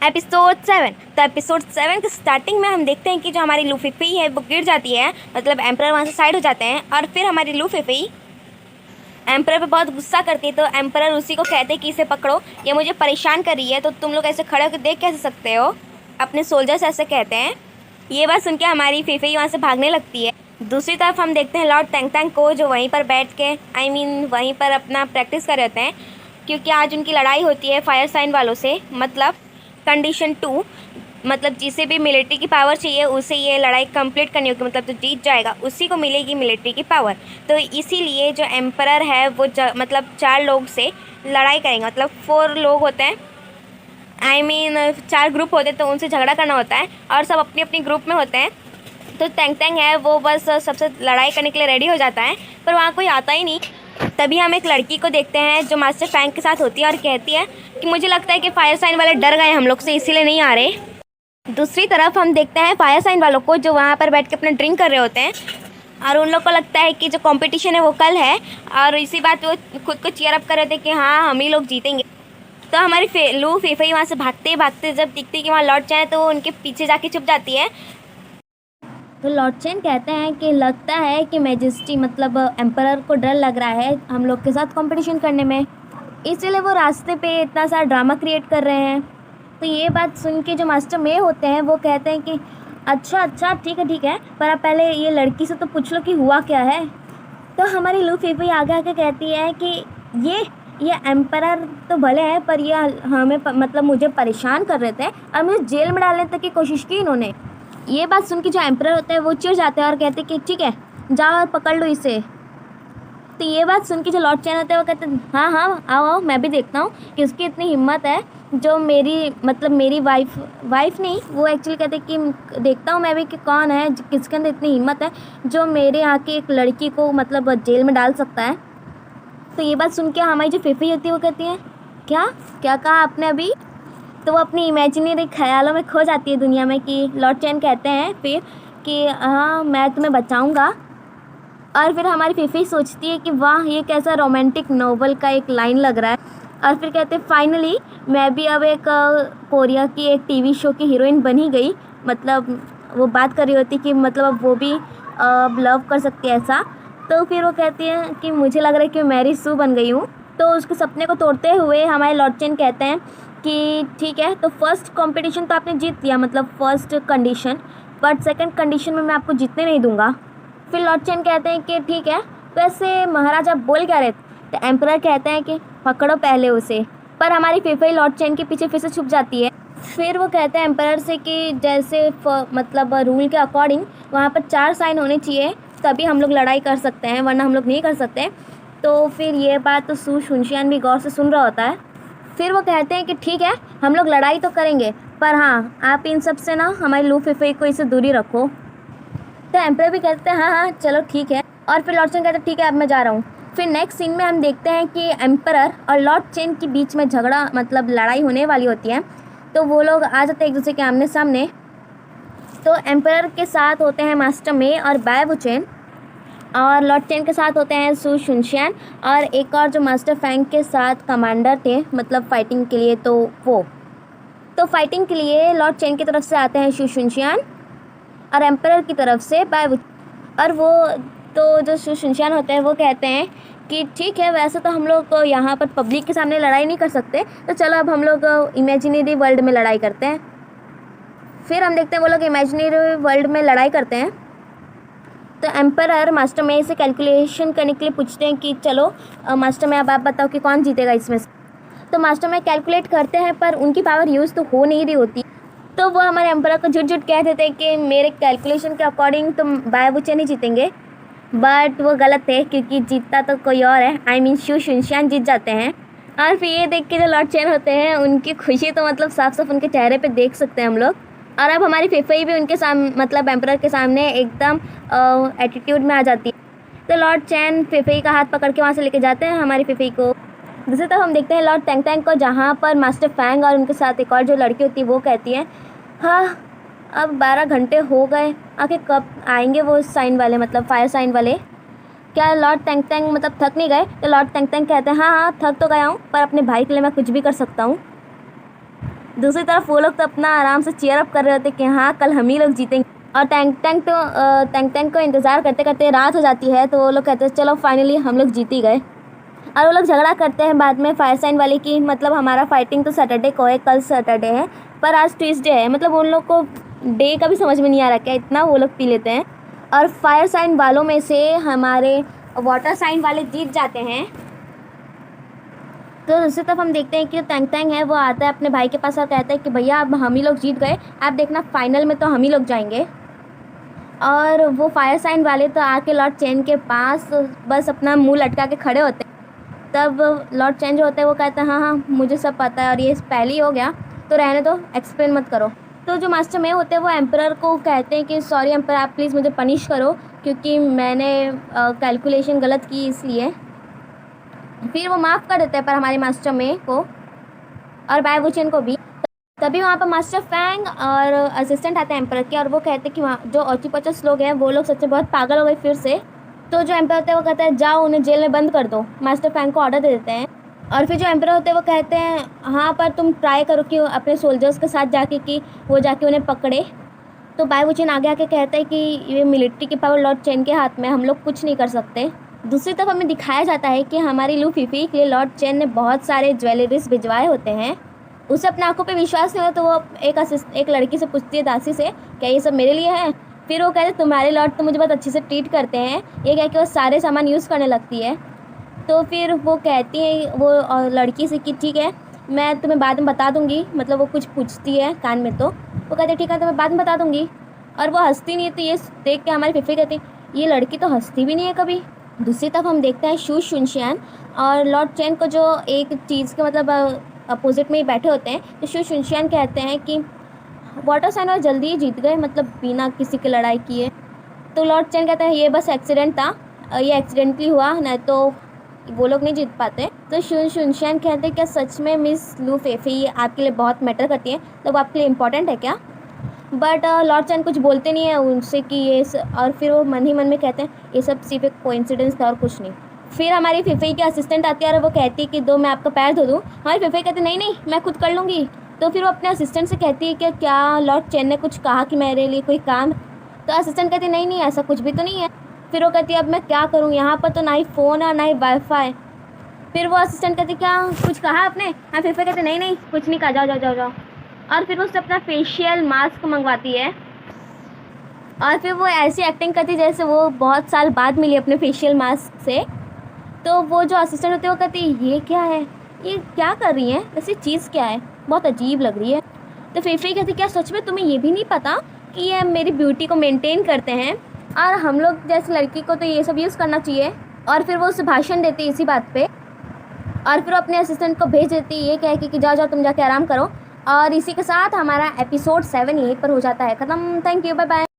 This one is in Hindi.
एपिसोड 7। तो एपिसोड 7 के स्टार्टिंग में हम देखते हैं कि जो हमारी लूफीफी है वो गिर जाती है, मतलब एम्पर वहाँ से साइड हो जाते हैं। और फिर हमारी लूफीफी एम्पर पे बहुत गुस्सा करती है, तो एम्पर उसी को कहते हैं कि इसे पकड़ो, ये मुझे परेशान कर रही है, तो तुम लोग ऐसे खड़े होकर देख कैसे सकते हो। अपने सोल्जर्स ऐसे कहते हैं। ये बात सुन के हमारी फीफी वहाँ से भागने लगती है। दूसरी तरफ हम देखते हैं लॉर्ड तैंग तैंग को, जो वहीं पर बैठ के वहीं पर अपना प्रैक्टिस कर रहे होते हैं, क्योंकि आज उनकी लड़ाई होती है फायर साइन वालों से। मतलब कंडीशन 2, मतलब जिसे भी मिलिट्री की पावर चाहिए उसे ये लड़ाई कंप्लीट करनी होगी, मतलब जो जीत जाएगा उसी को मिलेगी मिलिट्री की पावर। तो इसीलिए जो एम्परर है वो मतलब 4 लोग से लड़ाई करेंगे, मतलब 4 लोग होते हैं, 4 ग्रुप होते हैं, तो उनसे झगड़ा करना होता है और सब अपनी अपनी ग्रुप में होते हैं। तो तैंग तैंग है वो बस सबसे लड़ाई करने के लिए रेडी हो जाता है, पर वहाँ कोई आता ही नहीं। तभी हम एक लड़की को देखते हैं जो मास्टर फैंग के साथ होती है और कहती है कि मुझे लगता है कि फायर साइन वाले डर गए हम लोग से, इसीलिए नहीं आ रहे। दूसरी तरफ हम देखते हैं फायर साइन वालों को, जो वहाँ पर बैठ के अपना ड्रिंक कर रहे होते हैं, और उन लोग को लगता है कि जो कंपटीशन है वो कल है, और इसी बात वो खुद को चीयर अप कर रहे थे कि हाँ हम ही लोग जीतेंगे। तो हमारी लू फीफी वहाँ से भागते भागते जब दिखती है कि वहाँ लौट जाए, तो वो उनके पीछे जाके छुप जाती है। तो लॉर्ड चेन कहते हैं कि लगता है कि मैजेस्टी मतलब एम्परर को डर लग रहा है हम लोग के साथ कंपटीशन करने में, इसलिए वो रास्ते पे इतना सारा ड्रामा क्रिएट कर रहे हैं। तो ये बात सुन के जो मास्टर मे होते हैं वो कहते हैं कि अच्छा अच्छा ठीक है, पर आप पहले ये लड़की से तो पूछ लो कि हुआ क्या है। तो हमारी लू फीफी आगे आके कहती है कि ये एम्परर तो भले हैं, पर ये हमें मतलब मुझे परेशान कर रहे थे और मुझे जेल में डालने तक की कोशिश की इन्होंने। ये बात सुन के जो एम्परर होते हैं वो चिढ़ जाते हैं और कहते हैं कि ठीक है जाओ और पकड़ लो इसे। तो ये बात सुन के जो लॉर्ड चेन होते हैं वो कहते हैं हाँ हाँ आओ मैं भी देखता हूँ कि उसकी इतनी हिम्मत है, जो मेरी वाइफ नहीं, वो एक्चुअली कहते हैं कि देखता हूँ मैं भी कि कौन है किसके अंदर इतनी हिम्मत है जो मेरे यहाँ की एक लड़की को मतलब जेल में डाल सकता है। तो ये बात सुन के हमारी जो फीफी होती है वो कहती है क्या क्या कहा आपने अभी। तो वो अपनी इमेजिनरी ख्यालों में खो जाती है दुनिया में, कि लॉर्ड चेन कहते हैं फिर कि हाँ मैं तुम्हें बचाऊंगा। और फिर हमारी फीफी सोचती है कि वाह ये कैसा रोमांटिक नोवेल का एक लाइन लग रहा है। और फिर कहते हैं फाइनली मैं भी अब एक कोरिया की एक टीवी शो की हीरोइन बनी गई, मतलब वो बात कर रही होती कि मतलब अब वो भी लव कर सकती है ऐसा। तो फिर वो कहती है कि मुझे लग रहा है कि मैरी सू बन गई हूँ। तो उसके सपने को तोड़ते हुए हमारे लॉर्ड चेन कहते हैं कि ठीक है, तो फर्स्ट कंपटीशन तो आपने जीत लिया, मतलब first condition, but second condition में मैं आपको जीतने नहीं दूंगा। फिर लॉर्ड चेन कहते हैं कि ठीक है, तो ऐसे महाराजा बोल क्या रहे थे। तो एम्परर कहते हैं कि पकड़ो पहले उसे, पर हमारी फीफी लॉर्ड चेन के पीछे फिर से छुप जाती है। फिर वो कहते हैं एम्परर से कि जैसे मतलब रूल के अकॉर्डिंग वहाँ पर 4 साइन होने चाहिए, तभी हम लोग लड़ाई कर सकते हैं, वरना हम लोग नहीं कर सकते। तो फिर ये बात तो सू शुनशियान भी गौर से सुन रहा होता है। फिर वो कहते हैं कि ठीक है हम लोग लड़ाई तो करेंगे, पर हाँ आप इन सब से ना हमारी लू फीफी को इससे दूरी रखो। तो एम्परर भी कहते हैं हाँ चलो ठीक है, और फिर लॉर्ड चेन कहते हैं ठीक है अब मैं जा रहा हूँ। फिर नेक्स्ट सीन में हम देखते हैं कि एम्परर और लॉर्ड चेन के बीच में झगड़ा मतलब लड़ाई होने वाली होती है। तो वो लोग आ जाते हैं एक दूसरे के आमने सामने। तो एम्परर के साथ होते हैं मास्टर मे और बाय वुचेन, और लॉर्ड चेन के साथ होते हैं सू शुनशियान, और एक और जो मास्टर फैंग के साथ कमांडर थे मतलब फाइटिंग के लिए। तो फाइटिंग के लिए लॉर्ड चेन की तरफ से आते हैं सू शुनशियान और एम्परर की तरफ से बाय वुचेन। और वो तो जो सू शुनशियान होते हैं वो कहते हैं कि ठीक है वैसे तो हम लोग यहाँ पर पब्लिक के सामने लड़ाई नहीं कर सकते, तो चलो अब हम लोग इमेजिनरी वर्ल्ड में लड़ाई करते हैं। फिर हम देखते हैं वो लोग इमेजिनरी वर्ल्ड में लड़ाई करते हैं। तो एम्परर मास्टर मे से कैलकुलेशन करने के लिए पूछते हैं कि चलो मास्टर मे अब आप बताओ कि कौन जीतेगा इसमें से। तो मास्टर मे कैलकुलेट करते हैं, पर उनकी पावर यूज़ तो हो नहीं रही होती। तो वो हमारे एम्परर को झूठ कह देते हैं कि मेरे कैलकुलेशन के अकॉर्डिंग तो बाय वुचेन ही जीतेंगे, बट वो गलत थे क्योंकि जीतता तो कोई और है, सू शुनशियान जीत जाते हैं। और फिर ये देख के जो लॉर्ड चेन होते हैं उनकी खुशी तो मतलब साफ साफ उनके चेहरे पे देख सकते हैं हम लोग। और अब हमारी फीफी भी उनके सामने मतलब एम्परर के सामने एकदम एटीट्यूड में आ जाती है। तो लॉर्ड चेन फीफी का हाथ पकड़ के वहाँ से लेके जाते हैं हमारी फीफी को। दूसरी तरफ हम देखते हैं लॉर्ड तैंग तैंग को, जहाँ पर मास्टर फैंग और उनके साथ एक और जो लड़की होती है वो कहती है हाँ अब 12 घंटे हो गए, आखिर कब आएंगे वो साइन वाले मतलब फायर साइन वाले। क्या लॉर्ड तैंग तैंग मतलब थक नहीं गए। तो लॉर्ड तैंग तैंग कहते हैं हाँ हाँ थक तो गया हूँ, पर अपने भाई के लिए मैं कुछ भी कर सकता हूँ। दूसरी तरफ वो लोग तो अपना आराम से चीयर अप कर रहे होते कि हाँ कल हम ही लोग जीतेंगे। और टैंक टैंक को इंतज़ार करते करते रात हो जाती है, तो वो लोग कहते हैं चलो फाइनली हम लोग जीत ही गए। और वो लोग झगड़ा करते हैं बाद में फायर साइन वाले की, मतलब हमारा फाइटिंग तो सैटरडे को है, कल सैटरडे है पर आज ट्यूसडे है। मतलब उन लोग को डे का भी समझ में नहीं आ रहा क्या इतना वो लोग पी लेते हैं। और फायर साइन वालों में से हमारे वाटर साइन वाले जीत जाते हैं। तो दूसरी तरफ हम देखते हैं कि टैंक टैंक है वो आता है अपने भाई के पास और कहता है कि भैया अब हम ही लोग जीत गए, आप देखना फाइनल में तो हम ही लोग जाएंगे। और वो फायर साइन वाले तो आके लॉर्ड चेन के पास बस अपना मुंह लटका के खड़े होते हैं। तब लॉर्ड चेन जो होता है वो कहता है हाँ हाँ मुझे सब पता है और ये पहले ही हो गया तो रहने दो, एक्सप्लेन मत करो। तो जो मास्टर में होते हैं वो एम्परर को कहते हैं कि सॉरी एम्परर आप प्लीज़ मुझे पनिश करो क्योंकि मैंने कैलकुलेशन गलत की इसलिए। फिर वो माफ़ कर देते हैं पर हमारे मास्टर में को और बाय वुचेन को भी। तभी वहाँ पर मास्टर फैंग और असिस्टेंट आते हैं एम्परर के और वो कहते हैं कि वहाँ जो ऑचिपचस लोग हैं वो लोग सच में बहुत पागल हो गए फिर से। तो जो एम्परर होते हैं वो कहते हैं जाओ उन्हें जेल में बंद कर दो। मास्टर फैंग को ऑर्डर दे देते हैं। और फिर जो एम्परर होते हैं वो कहते हैं हाँ पर तुम ट्राई करो कि अपने सोल्जर्स के साथ जाके कि वो जाके उन्हें पकड़े। तो बाय वुचेन आगे आके कहता है कि ये मिलिट्री की पावर लॉर्ड चेन के हाथ में, हम लोग कुछ नहीं कर सकते। दूसरी तरफ हमें दिखाया जाता है कि हमारी लू फीफी के लिए लॉर्ड चेन ने बहुत सारे ज्वेलरीज भिजवाए होते हैं। उसे अपने आंखों पे विश्वास नहीं होता तो वो एक लड़की से पूछती है दासी से क्या ये सब मेरे लिए है। फिर वो कहते तुम्हारे लॉर्ड तो मुझे बहुत अच्छे से ट्रीट करते हैं, ये कह के वो सारे सामान यूज़ करने लगती है। तो फिर वो कहती है वो लड़की से कि ठीक है मैं तुम्हें बाद में बता दूंगी, मतलब वो कुछ पूछती है कान में तो वो कहते ठीक है तो मैं बाद में बता दूंगी। और वो हंसती नहीं है। तो ये देख के हमारी फिफी कहती ये लड़की तो हंसती भी नहीं है कभी। दूसरी तरफ हम देखते हैं शू शुनशियान और लॉर्ड चेन को जो एक चीज़ के मतलब अपोजिट में ही बैठे होते हैं। तो शू शुनशियान कहते हैं कि वाटर साइन और जल्दी ही जीत गए, मतलब बिना किसी की लड़ाई किए। तो लॉर्ड चेन कहते हैं ये बस एक्सीडेंट था, ये एक्सीडेंटली हुआ, नहीं तो वो लोग नहीं जीत पाते। तो शू शुनशियान कहते हैं क्या सच में मिस लू फीफी आपके लिए बहुत मैटर करती है, तो वो आपके लिए इम्पोर्टेंट है क्या। बट लॉर्ड चेन कुछ बोलते नहीं है उनसे कि ये और फिर वो मन ही मन में कहते हैं ये सब सिर्फ एक कोइंसिडेंस था और कुछ नहीं। फिर हमारी फिफी की असिस्टेंट आती है और वो कहती है कि दो मैं आपका पैर धो दूँ। हमारी फिफी कहती है नहीं नहीं मैं खुद कर लूँगी। तो फिर वो अपने असिस्टेंट से कहती है कि क्या लॉर्ड चेन ने कुछ कहा कि मेरे लिए कोई काम। तो असिस्टेंट कहती है नहीं नहीं ऐसा कुछ भी तो नहीं है। फिर वो कहती है अब मैं क्या करूँ, यहाँ पर तो ना ही फ़ोन और ना ही वाईफाई। फिर वो असिस्टेंट कहती क्या कुछ कहा आपने। हाँ फिफी कहते नहीं नहीं कुछ नहीं कहा, जाओ जाओ जाओ जाओ। और फिर वो उससे अपना फेशियल मास्क मंगवाती है और फिर वो ऐसी एक्टिंग करती है जैसे वो बहुत साल बाद मिली अपने फेशियल मास्क से। तो वो जो असिस्टेंट होती है वो कहती है ये क्या है, ये क्या कर रही है, ऐसी चीज़ क्या है, बहुत अजीब लग रही है। तो फिफी कहती क्या सच में तुम्हें ये भी नहीं पता कि ये मेरी ब्यूटी को मेंटेन करते हैं और हम लोग जैसी लड़की को तो ये सब यूज़ करना चाहिए। और फिर वो उसे भाषण देती इसी बात पे और फिर वो अपने असिस्टेंट को भेज देती ये कह के कि जाओ जाओ तुम जाके आराम करो। और इसी के साथ हमारा एपिसोड 7 यहीं पर हो जाता है ख़त्म। Thank you, bye bye.